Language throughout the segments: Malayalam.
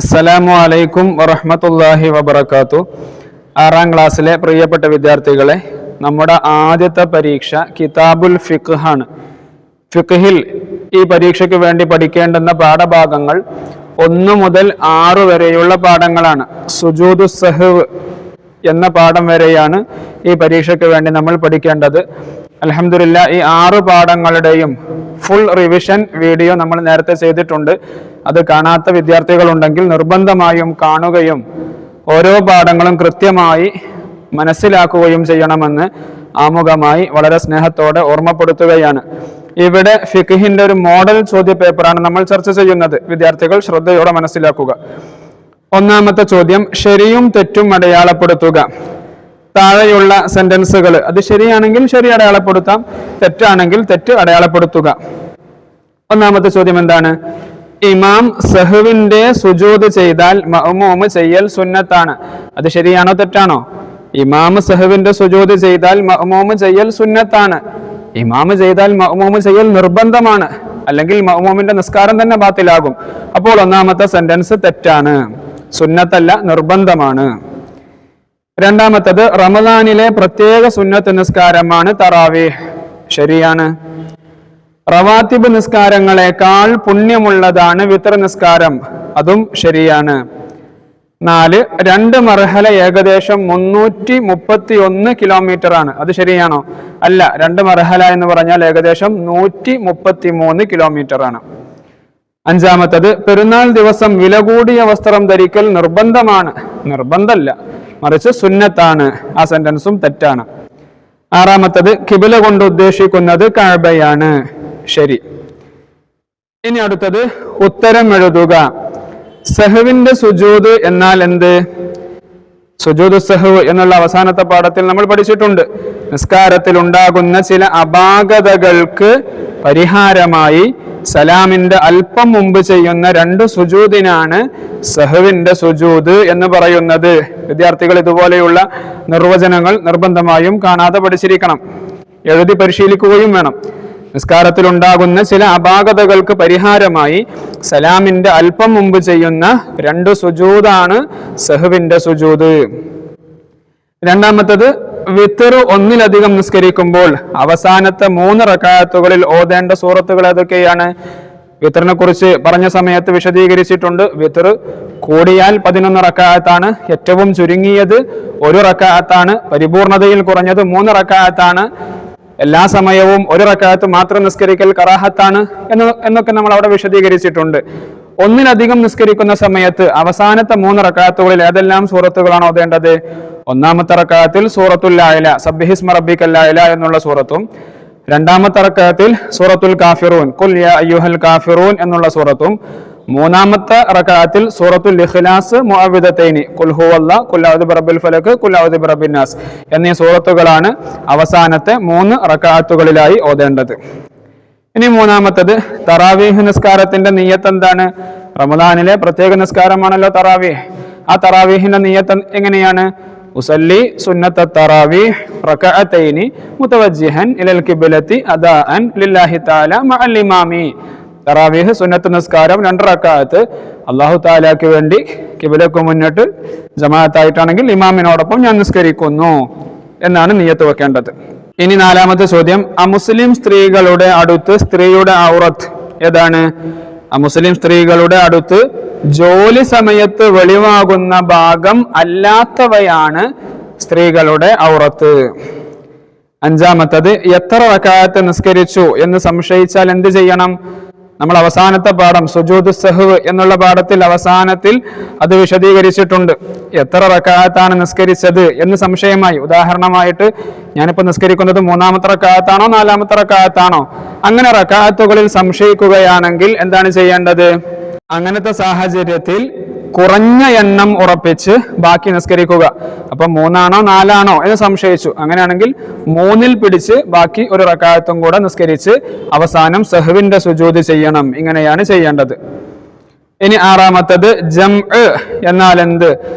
അസ്സലാമു അലൈക്കും വറഹ്മത്തുള്ളാഹി വബറകാതുഹു. 6ാം ക്ലാസ്സിലെ പ്രിയപ്പെട്ട വിദ്യാർത്ഥികളെ, നമ്മുടെ ആദ്യത്തെ പരീക്ഷ കിതാബുൽ ഫിഖ് ആണ്. ഫിഖ്ഹിൽ ഈ പരീക്ഷയ്ക്ക് വേണ്ടി പഠിക്കേണ്ടുന്ന പാഠഭാഗങ്ങൾ 1 മുതൽ 6 വരെയുള്ള പാഠങ്ങളാണ്. സുജൂദു സഹ്വ് എന്ന പാഠം വരെയാണ് ഈ പരീക്ഷയ്ക്ക് വേണ്ടി നമ്മൾ പഠിക്കേണ്ടത്. അൽഹംദുലില്ലാഹ്, ഈ 6 പാഠങ്ങളുടെയും ഫുൾ റിവിഷൻ വീഡിയോ നമ്മൾ നേരത്തെ ചെയ്തിട്ടുണ്ട്. അത് കാണാത്ത വിദ്യാർത്ഥികളുണ്ടെങ്കിൽ നിർബന്ധമായും കാണുകയും ഓരോ പാഠങ്ങളും കൃത്യമായി മനസ്സിലാക്കുകയും ചെയ്യണമെന്ന് ആമുഖമായി വളരെ സ്നേഹത്തോടെ ഓർമ്മപ്പെടുത്തുകയാണ്. ഇവിടെ ഫിഖ്ഹിന്റെ ഒരു മോഡൽ ചോദ്യ പേപ്പറാണ് നമ്മൾ ചർച്ച ചെയ്യുന്നത്. വിദ്യാർത്ഥികൾ ശ്രദ്ധയോടെ മനസ്സിലാക്കുക. ഒന്നാമത്തെ ചോദ്യം, ശരിയും തെറ്റും അടയാളപ്പെടുത്തുക. താഴെയുള്ള സെന്റൻസുകൾ അത് ശരിയാണെങ്കിൽ ശരി അടയാളപ്പെടുത്താം, തെറ്റാണെങ്കിൽ തെറ്റ് അടയാളപ്പെടുത്തുക. ഒന്നാമത്തെ ചോദ്യം എന്താണ്? ഇമാം സഹ്വിന്റെ സുജൂദ് ചെയ്താൽ മഅ്മൂം ചെയ്യൽ സുന്നത്താണ്. അത് ശരിയാണോ തെറ്റാണോ? ഇമാം സഹ്വിന്റെ സുജൂദ് ചെയ്താൽ മഅ്മൂം ചെയ്യൽ സുന്നത്താണ്. ഇമാം ചെയ്താൽ മഅ്മൂം ചെയ്യൽ നിർബന്ധമാണ്, അല്ലെങ്കിൽ മഅ്മൂമിന്റെ നിസ്കാരം തന്നെ ബാത്തിലാകും. അപ്പോൾ ഒന്നാമത്തെ സെന്റൻസ് തെറ്റാണ്, സുന്നത്തല്ല നിർബന്ധമാണ്. രണ്ടാമത്തത്, റമദാനിലെ പ്രത്യേക സുന്നത്ത് നിസ്കാരമാണ് തറാവീഹ്. ശരിയാണ്. റവാത്തിബ് നിസ്കാരങ്ങളെക്കാൾ പുണ്യമുള്ളതാണ് വിത്ർ നിസ്കാരം. അതും ശരിയാണ്. 4, 2 മർഹല ഏകദേശം 331 കിലോമീറ്റർ ആണ്. അത് ശരിയാണോ? അല്ല, 2 മർഹല എന്ന് പറഞ്ഞാൽ ഏകദേശം 133 കിലോമീറ്റർ ആണ്. അഞ്ചാമത്തത്, പെരുന്നാൾ ദിവസം വില കൂടിയ വസ്ത്രം ധരിക്കൽ നിർബന്ധമാണ്. നിർബന്ധമല്ല, മറിച്ച് സുന്നത്താണ്. ആ സെന്റൻസും തെറ്റാണ്. ആറാമത്തത്, ഖിബല കൊണ്ട് ഉദ്ദേശിക്കുന്നത് കഅബയാണ്. ശരി. ഇനി അടുത്തത്, ഉത്തരം എഴുതുക. സഹ്വിന്റെ സുജൂദ് എന്നാൽ എന്ത്? സുജൂദു സഹ്വ് എന്നുള്ള അവസാനത്തെ പാഠത്തിൽ നമ്മൾ പഠിച്ചിട്ടുണ്ട്. നിസ്കാരത്തിൽ ഉണ്ടാകുന്ന ചില അപാകതകൾക്ക് പരിഹാരമായി സലാമിന്റെ അല്പം മുമ്പ് ചെയ്യുന്ന 2 സുജൂദിനാണ് സഹ്വിന്റെ സുജൂദ് എന്ന് പറയുന്നത്. വിദ്യാർത്ഥികൾ ഇതുപോലെയുള്ള നിർവചനങ്ങൾ നിർബന്ധമായും കാണാതെ പഠിച്ചിരിക്കണം, എഴുതി പരിശീലിക്കുകയും വേണം. നിസ്കാരത്തിൽ ഉണ്ടാകുന്ന ചില അപാകതകൾക്ക് പരിഹാരമായി സലാമിന്റെ അല്പം മുമ്പ് ചെയ്യുന്ന 2 സുജൂദാണ് സഹ്വിന്റെ സുജൂദ്. രണ്ടാമത്തത്, വിത്ർ ഒന്നിലധികം നിസ്കരിക്കുമ്പോൾ അവസാനത്തെ 3 റക്അത്തുകളിൽ ഓതേണ്ട സൂറത്തുകൾ ഏതൊക്കെയാണ്? വിത്റിനെ കുറിച്ച് പറഞ്ഞ സമയത്ത് വിശദീകരിച്ചിട്ടുണ്ട്. വിത്ർ കൂടിയാൽ 11 റക്അത്താണ്, ഏറ്റവും ചുരുങ്ങിയത് 1 റക്അത്താണ്, പരിപൂർണതയിൽ കുറഞ്ഞത് 3 റക്അത്താണ്, എല്ലാ സമയവും 1 റക്അത്ത് മാത്രം നിസ്കരിക്കൽ കറാഹത്താണ് എന്നൊക്കെ നമ്മൾ അവിടെ വിശദീകരിച്ചിട്ടുണ്ട്. ഒന്നിലധികം നിസ്കരിക്കുന്ന സമയത്ത് അവസാനത്തെ 3 റക്അത്തുകളിൽ ഏതെല്ലാം സൂറത്തുകളാണ് ഓതേണ്ടത്? ഒന്നാമത്തെ റക്അത്തിൽ സൂറത്തുൽ അഅല, സബ്ബിഹിസ്മ റബ്ബിക്കൽ അഅല എന്നുള്ള സൂറത്തും, രണ്ടാമത്തെ റക്അത്തിൽ സൂറത്തുൽ കാഫിറൂൻ, ഖുൽ യാ അയ്യുഹൽ കാഫിറൂൻ എന്നുള്ള സൂറത്തും, മൂന്നാമത്തെ റക്അത്തിൽ സൂറത്തുൽ ഇഖ്ലാസ് മുഅവ്വിദതൈനി, ഖുൽ ഹുവല്ലാഹ്, ഖുൽ അഊദു ബിറബ്ബിൽ ഫലക്, ഖുൽ അഊദു ബിറബ്ബിൻ നാസ് എന്നീ സൂറത്തുകളാണ് അവസാനത്തെ 3 റക്അത്തുകളിലായി ഓതേണ്ടത്. ഇനി മൂന്നാമത്തത്, തറാവീഹ് നിസ്കാരത്തിന്റെ നിയ്യത്ത് എന്താണ്? റമദാനിലെ പ്രത്യേക നിസ്കാരമാണല്ലോ തറാവീഹ്. ആ തറാവീഹിന്റെ നിയ്യത്ത് എങ്ങനെയാണ്? ഉസല്ലി സുന്നത്ത തറാവീഹ് റകഅതൈനി മുതവജ്ജിഹൻ ഇലൽ ഖിബ്ലതി അദാഅൻ ലില്ലാഹി തആല മഅൽ ഇമാമി. തറാവീഹ് സുന്നത്ത് നിസ്കാരം 2 റക്അത്ത് അല്ലാഹു തആലയ്ക്ക് വേണ്ടി ഖിബ്ലക്ക് മുന്നിട്ട് ജമാഅത്തായിട്ടാണെങ്കിൽ ഇമാമിനോടൊപ്പം ഞാൻ നിസ്കരിക്കുന്നു എന്നാണ് നിയ്യത്ത് വെക്കേണ്ടത്. ഇനി 4ാമത്തെ ചോദ്യം, അമുസ്ലിം സ്ത്രീകളുടെ അടുത്ത് സ്ത്രീയുടെ ഔറത്ത് ഏതാണ്? അമുസ്ലിം സ്ത്രീകളുടെ അടുത്ത് ജോലി സമയത്ത് വെളിവാകുന്ന ഭാഗം അല്ലാത്തവയാണ് സ്ത്രീകളുടെ ഔറത്ത്. 5ാമത്തത്, എത്ര റക്അത്ത് നിസ്കരിച്ചു എന്ന് സംശയിച്ചാൽ എന്ത് ചെയ്യണം? നമ്മൾ അവസാനത്തെ പാഠം സുജൂദു സഹ്വ് എന്നുള്ള പാഠത്തിൽ അവസാനത്തിൽ അത് വിശദീകരിച്ചിട്ടുണ്ട്. എത്ര റക്അത്താണ് നിസ്കരിച്ചത് എന്ന് സംശയമായി, ഉദാഹരണമായിട്ട് ഞാനിപ്പോ നിസ്കരിക്കുന്നത് 3ാമത്തെ റക്അത്താണോ 4ാമത്തെ റക്അത്താണോ, അങ്ങനെ റക്അത്തുകളിൽ സംശയിക്കുകയാണെങ്കിൽ എന്താണ് ചെയ്യേണ്ടത്? അങ്ങനത്തെ സാഹചര്യത്തിൽ കുറഞ്ഞ എണ്ണം ഉറപ്പിച്ച് ബാക്കി നിസ്കരിക്കുക. അപ്പൊ 3 ആണോ 4 ആണോ എന്ന് സംശയിച്ചു, അങ്ങനെയാണെങ്കിൽ 3ൽ പിടിച്ച് ബാക്കി 1 റക്അത്തും കൂടെ നിസ്കരിച്ച് അവസാനം സഹ്വിന്റെ സുജൂദ് ചെയ്യണം. ഇങ്ങനെയാണ് ചെയ്യേണ്ടത്. ഇനി 6ാമത്തത്, ജംഅ് എന്നാൽ എന്ത്?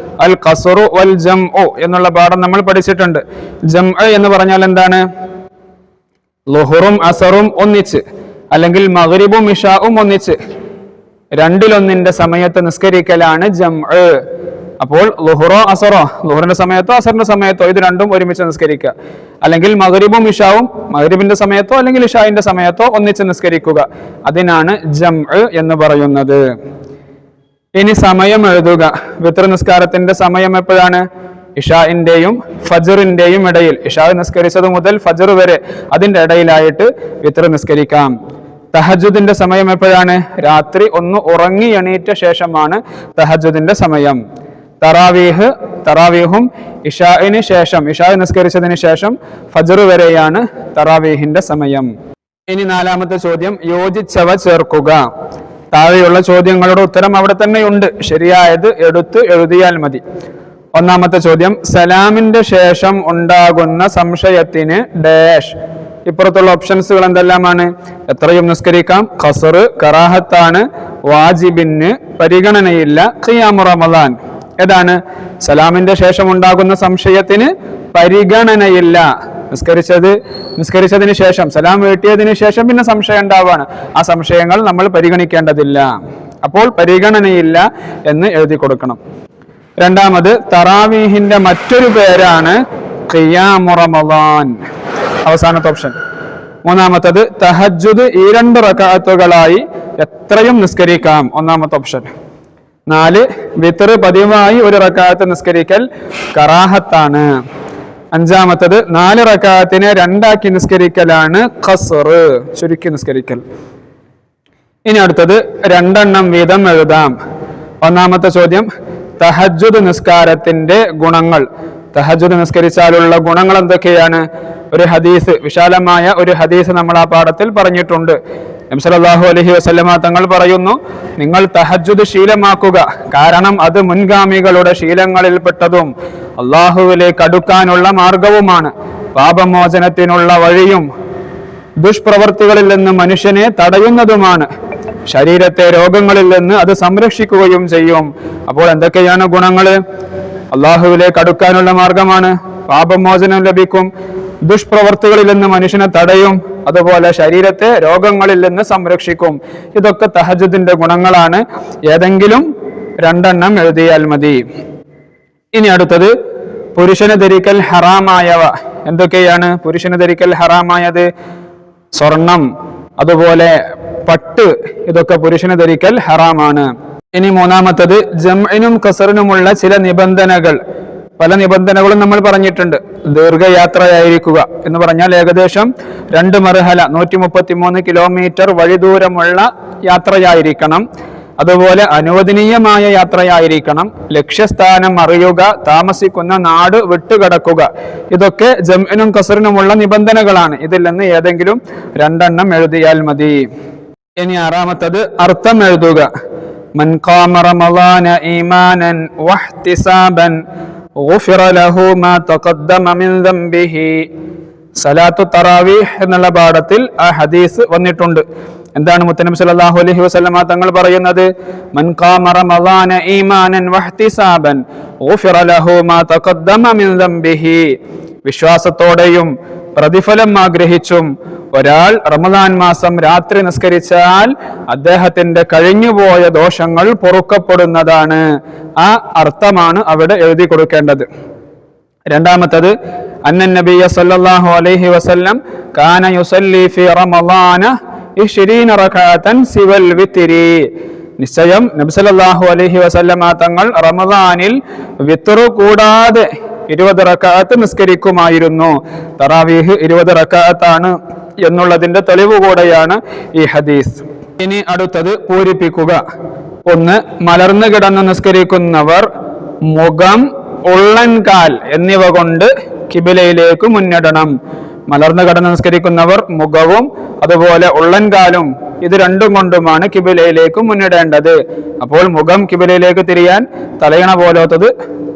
അൽ ഖസ്റു വൽ ജംഉ എന്നുള്ള പാഠം നമ്മൾ പഠിച്ചിട്ടുണ്ട്. ജംഅ് എന്ന് പറഞ്ഞാൽ എന്താണ്? ളുഹറും അസറും ഒന്നിച്ച്, അല്ലെങ്കിൽ മഗ്രിബും ഇശാഉം ഒന്നിച്ച്. രണ്ടിലൊന്നിന്റെ സമയത്ത് നിസ്കരിക്കലാണ് ജംഅ്. അപ്പോൾ ളുഹറോ അസറോ, ളുഹറിന്റെ സമയത്തോ അസറിന്റെ സമയത്തോ ഇത് രണ്ടും ഒരുമിച്ച് നിസ്കരിക്കുക. അല്ലെങ്കിൽ മഗ്രിബും ഇശാവും മഗ്രിബിന്റെ സമയത്തോ അല്ലെങ്കിൽ ഇശാഇന്റെ സമയത്തോ ഒന്നിച്ച് നിസ്കരിക്കുക. അതിനാണ് ജംഅ് എന്ന് പറയുന്നത്. ഇനി സമയം എഴുതുക. വിത്ർ നിസ്കാരത്തിന്റെ സമയം എപ്പോഴാണ്? ഇഷാഇന്റെയും ഫജ്റിന്റെയും ഇടയിൽ. ഇഷാ നിസ്കരിച്ചത് മുതൽ ഫജ്ർ വരെ അതിന്റെ ഇടയിലായിട്ട് വിത്ർ നിസ്കരിക്കാം. തഹജ്ജുദിന്റെ സമയം എപ്പോഴാണ്? രാത്രി ഒന്ന് ഉറങ്ങി എണീറ്റ ശേഷമാണ് തഹജ്ജുദിന്റെ സമയം. തറാവീഹും ഇഷാഇന് ശേഷം, ഇഷാ നിസ്കരിച്ചതിന് ശേഷം ഫജ്ർ വരെയാണ് തറാവീഹിന്റെ സമയം. ഇനി നാലാമത്തെ ചോദ്യം, യോജിച്ചവ ചേർക്കുക. താഴെയുള്ള ചോദ്യങ്ങളുടെ ഉത്തരം അവിടെ തന്നെയുണ്ട്, ശരിയായത് എടുത്ത് എഴുതിയാൽ മതി. ഒന്നാമത്തെ ചോദ്യം, സലാമിന്റെ ശേഷം ഉണ്ടാകുന്ന സംശയത്തിന് ഡാഷ്. ഇപ്പുറത്തുള്ള ഓപ്ഷൻസുകൾ എന്തെല്ലാമാണ്? എത്രയും നിസ്കരിക്കാം, ഖസ്ർ, കറാഹത്താണ്, വാജിബിന് പരിഗണനയില്ല, ഖിയാമു റമദാൻ. ഏതാണ്? സലാമിന്റെ ശേഷം ഉണ്ടാകുന്ന സംശയത്തിന് പരിഗണനയില്ല. നിസ്കരിച്ചതിന് ശേഷം, സലാം വീട്ടിയതിന് ശേഷം പിന്നെ സംശയം ഉണ്ടാവാണ്. ആ സംശയങ്ങൾ നമ്മൾ പരിഗണിക്കേണ്ടതില്ല. അപ്പോൾ പരിഗണനയില്ല എന്ന് എഴുതി കൊടുക്കണം. രണ്ടാമത്, തറാവീഹിന്റെ മറ്റൊരു പേരാണ് ഖിയാമു റമദാൻ. അവസാനത്തെ ഓപ്ഷൻ. മൂന്നാമത്തത്, തഹജ്ജുദ് ഈ 2 റക്അത്തുകളായി എത്രയും നിസ്കരിക്കാം. ഒന്നാമത്തെ ഓപ്ഷൻ. 4, വിത്ർ പതിവായി 1 റക്അത്ത് നിസ്കരിക്കൽ കറാഹത്താണ്. അഞ്ചാമത്തത്, 4 റക്അത്തിനെ 2ആക്കി നിസ്കരിക്കലാണ് ഖസ്ർ, ചുരുക്കി നിസ്കരിക്കൽ. ഇനി അടുത്തത് 2 എണ്ണം വീതം എഴുതാം. ഒന്നാമത്തെ ചോദ്യം, തഹജ്ജുദ് നിസ്കാരത്തിന്റെ ഗുണങ്ങൾ. തഹജ്ജുദ് നിസ്കരിച്ചാലുള്ള ഗുണങ്ങൾ എന്തൊക്കെയാണ്? ഒരു ഹദീസ്, വിശാലമായ ഒരു ഹദീസ് നമ്മൾ ആ പാഠത്തിൽ പറഞ്ഞിട്ടുണ്ട്. നബി സല്ലല്ലാഹു അലൈഹി വസല്ലമ തങ്ങൾ പറയുന്നു, നിങ്ങൾ തഹജ്ജുദ് ശീലമാക്കുക, കാരണം അത് മുൻഗാമികളുടെ ശീലങ്ങളിൽപ്പെട്ടതും അള്ളാഹുവിലേക്ക് അടുക്കാനുള്ള മാർഗവുമാണ്, പാപമോചനത്തിനുള്ള വഴിയും ദുഷ്പ്രവർത്തികളിൽ നിന്ന് മനുഷ്യനെ തടയുന്നതുമാണ്, ശരീരത്തെ രോഗങ്ങളിൽ നിന്ന് അത് സംരക്ഷിക്കുകയും ചെയ്യും. അപ്പോൾ എന്തൊക്കെയാണ് ഗുണങ്ങൾ? അള്ളാഹുവിലേക്ക് അടുക്കാനുള്ള മാർഗമാണ്, പാപമോചനം ലഭിക്കും, ദുഷ്പ്രവർത്തികളിൽ നിന്ന് മനുഷ്യനെ തടയും, അതുപോലെ ശരീരത്തെ രോഗങ്ങളിൽ നിന്ന് സംരക്ഷിക്കും. ഇതൊക്കെ തഹജ്ജുദിന്റെ ഗുണങ്ങളാണ്. ഏതെങ്കിലും 2 എണ്ണം എഴുതിയാൽ മതി. ഇനി അടുത്തത്, പുരുഷന് ധരിക്കൽ ഹറാമായവ. എന്തൊക്കെയാണ് പുരുഷന് ധരിക്കൽ ഹറാമായത്? സ്വർണം, അതുപോലെ പട്ട്, ഇതൊക്കെ പുരുഷന് ധരിക്കൽ ഹറാമാണ്. ഇനി മൂന്നാമത്തത്, ജംഇനും ഖസ്റിനുമുള്ള ചില നിബന്ധനകൾ. പല നിബന്ധനകളും നമ്മൾ പറഞ്ഞിട്ടുണ്ട്. ദീർഘയാത്രയായിരിക്കുക എന്ന് പറഞ്ഞാൽ ഏകദേശം 2 മർഹല 133 കിലോമീറ്റർ വഴിദൂരമുള്ള യാത്രയായിരിക്കണം. അതുപോലെ അനുവദനീയമായ യാത്രയായിരിക്കണം. ലക്ഷ്യസ്ഥാനം അറിയുക, താമസിക്കുന്ന നാട് വിട്ടുകിടക്കുക. ഇതൊക്കെ ജംഇനും ഖസ്റിനുമുള്ള നിബന്ധനകളാണ്. ഇതിൽ നിന്ന് ഏതെങ്കിലും 2 എണ്ണം എഴുതിയാൽ മതി. ഇനി ആറാമത്തത്, അർത്ഥം എഴുതുക. മൻ ഖാമ റമളാന ഈമാനൻ വഹ്തിസാബൻ ഗുഫിറ ലഹു മാ തഖദ്ദമ മിൻ ദംബിഹി. സലാത്തു തറാവീഹ് എന്നുള്ള പാഠത്തിൽ ആ ഹദീസ് വന്നിട്ടുണ്ട്. എന്താണ് മുത്തനബി സല്ലല്ലാഹു അലൈഹി വസല്ലമ തങ്ങൾ പറയുന്നത്? മൻ ഖാമ റമളാന ഈമാനൻ വഹ്തിസാബൻ ഗുഫിറ ലഹു മാ തഖദ്ദമ മിൻ ദംബിഹി. വിശ്വാസത്തോടെയും പ്രതിഫലം ആഗ്രഹിച്ചും ഒരാൾ റമദാൻ മാസം രാത്രി നിസ്കരിച്ചാൽ അദ്ദേഹത്തിന്റെ കഴിഞ്ഞുപോയ ദോഷങ്ങൾ പൊറുക്കപ്പെടുന്നതാണ്. ആ അർത്ഥമാണ് അവിടെ എഴുതി കൊടുക്കേണ്ടത്. രണ്ടാമത്തത്, അന്നൻ നബിയ സല്ലല്ലാഹു അലൈഹി വസല്ലം കാന യുസല്ലി ഫി റമളാന 20 റകഅതൻ സിവൽ വിത്രി. നിശ്ചയം നബി സല്ലല്ലാഹു അലൈഹി വസല്ലമ തങ്ങൾ റമദാനിൽ വിത്ർ കൂടാതെ 20 റകഅത്ത് നിസ്കരിക്കുമായിരുന്നു. തറാവീഹ് 20 റകഅത്താണ് എന്നുള്ളതിന്റെ തെളിവ് കൂടെയാണ് ഈ ഹദീസ്. ഇനി അടുത്തത് പൂരിപ്പിക്കുക. 1, മലർന്നു കിടന്ന് നിസ്കരിക്കുന്നവർ മുഖം, ഉള്ളൻകാൽ എന്നിവ കൊണ്ട് കിബിലയിലേക്ക് മുന്നിടണം. മലർന്നു കിടന്ന് നിസ്കരിക്കുന്നവർ മുഖവും അതുപോലെ ഉള്ളൻകാലും ഇത് 2 കൊണ്ടുമാണ് കിബിലയിലേക്ക് മുന്നിടേണ്ടത്. അപ്പോൾ മുഖം കിബിലയിലേക്ക് തിരിയാൻ തലയണ പോലത്തത്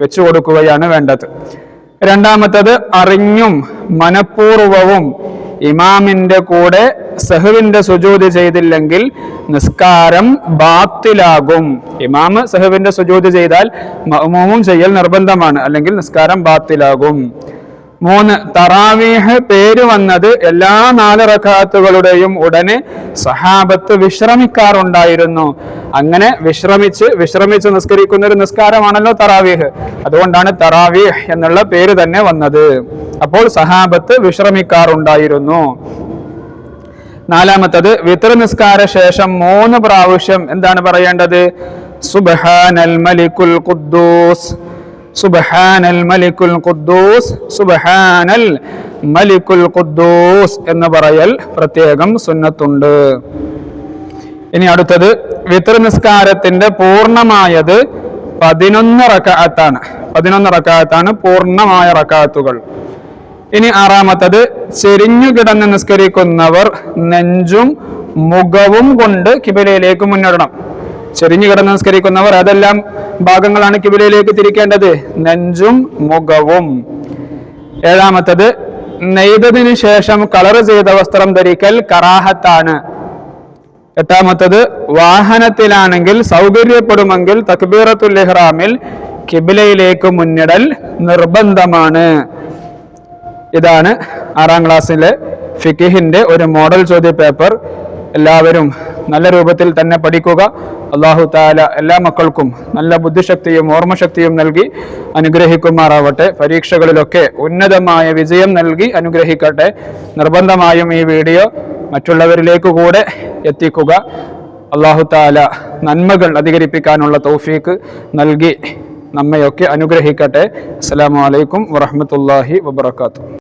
വെച്ചു കൊടുക്കുകയാണ് വേണ്ടത്. രണ്ടാമത്തത്, അറിഞ്ഞും മനഃപൂർവവും ഇമാമിന്റെ കൂടെ സഹ്വിന്റെ സുജൂദ് ചെയ്തില്ലെങ്കിൽ നിസ്കാരം ബാത്തിലാകും. ഇമാമ് സഹ്വിന്റെ സുജൂദ് ചെയ്താൽ മഅ്മൂമും ചെയ്യൽ നിർബന്ധമാണ്, അല്ലെങ്കിൽ നിസ്കാരം ബാത്തിലാകും. 3 തറാവീഹ് പേര് വന്നത് എല്ലാ 4 റക്അത്തുകളുടെയും ഉടനെ സഹാബത്ത് വിശ്രമിക്കാറുണ്ടായിരുന്നു. അങ്ങനെ വിശ്രമിച്ച് നിസ്കരിക്കുന്ന ഒരു നിസ്കാരമാണല്ലോ തറാവീഹ്. അതുകൊണ്ടാണ് തറാവീഹ് എന്നുള്ള പേര് തന്നെ വന്നത്. അപ്പോൾ സഹാബത്ത് വിശ്രമിക്കാറുണ്ടായിരുന്നു. 4-മത്തത് വിത്ർ നിസ്കാര ശേഷം 3 പ്രാവശ്യം എന്താണ് പറയേണ്ടത്? സുബ്ഹാനൽ മലിക്കുൽ ഖുദ്ദൂസ്, സുബ്ഹാനൽ മലിക്കുൽ ഖുദ്ദൂസ്, സുബ്ഹാനൽ മലിക്കുൽ ഖുദ്ദൂസ് എന്ന് പറയൽ പ്രത്യേകം സുന്നത്തുണ്ട്. ഇനി അടുത്തത് വിത്ർ നിസ്കാരത്തിന്റെ പൂർണ്ണമായത് 11 റക്അത്താണ്. 11 റക്അത്താണ് പൂർണ്ണമായ റക്അത്തുകൾ. ഇനി 6-മത്തത് ചെരിഞ്ഞു കിടന്ന് നിസ്കരിക്കുന്നവർ നെഞ്ചും മുഖവും കൊണ്ട് കിബിലയിലേക്ക് മുന്നിടണം. ചെരിഞ്ഞു കിടന്ന് നിസ്കരിക്കുന്നവർ ഏതെല്ലാം ഭാഗങ്ങളാണ് കിബിലയിലേക്ക് തിരിക്കേണ്ടത്? നെഞ്ചും മുഖവും. 7-മത്തത് നെയ്തതിനു ശേഷം കളർ ചെയ്ത വസ്ത്രം ധരിക്കൽ കറാഹത്താണ്. 8-മത്തത് വാഹനത്തിലാണെങ്കിൽ സൗകര്യപ്പെടുമെങ്കിൽ തക്ബീറത്തുൽ ഇഹ്റാമിൽ കിബിലയിലേക്ക് മുന്നിടൽ നിർബന്ധമാണ്. ഇതാണ് 6ാം ക്ലാസ്സിലെ ഫിഖിന്റെ ഒരു മോഡൽ ചോദ്യ പേപ്പർ. എല്ലാവരും നല്ല രൂപത്തിൽ തന്നെ പഠിക്കുക. അല്ലാഹു തആല എല്ലാ മക്കൾക്കും നല്ല ബുദ്ധിശക്തിയും ഓർമ്മശക്തിയും നൽകി അനുഗ്രഹിക്കുമാറാവട്ടെ. പരീക്ഷകളിലൊക്കെ ഉന്നതമായ വിജയം നൽകി അനുഗ്രഹിക്കട്ടെ. നിർബന്ധമായും ഈ വീഡിയോ മറ്റുള്ളവരിലേക്ക് കൂടെ എത്തിക്കുക. അല്ലാഹു തആല നന്മകൾ അധികരിപ്പിക്കാനുള്ള തൗഫീക്ക് നൽകി നമ്മയൊക്കെ അനുഗ്രഹിക്കട്ടെ. അസ്സലാമു അലൈക്കും വറഹ്മത്തുള്ളാഹി വബറകാതുഹു.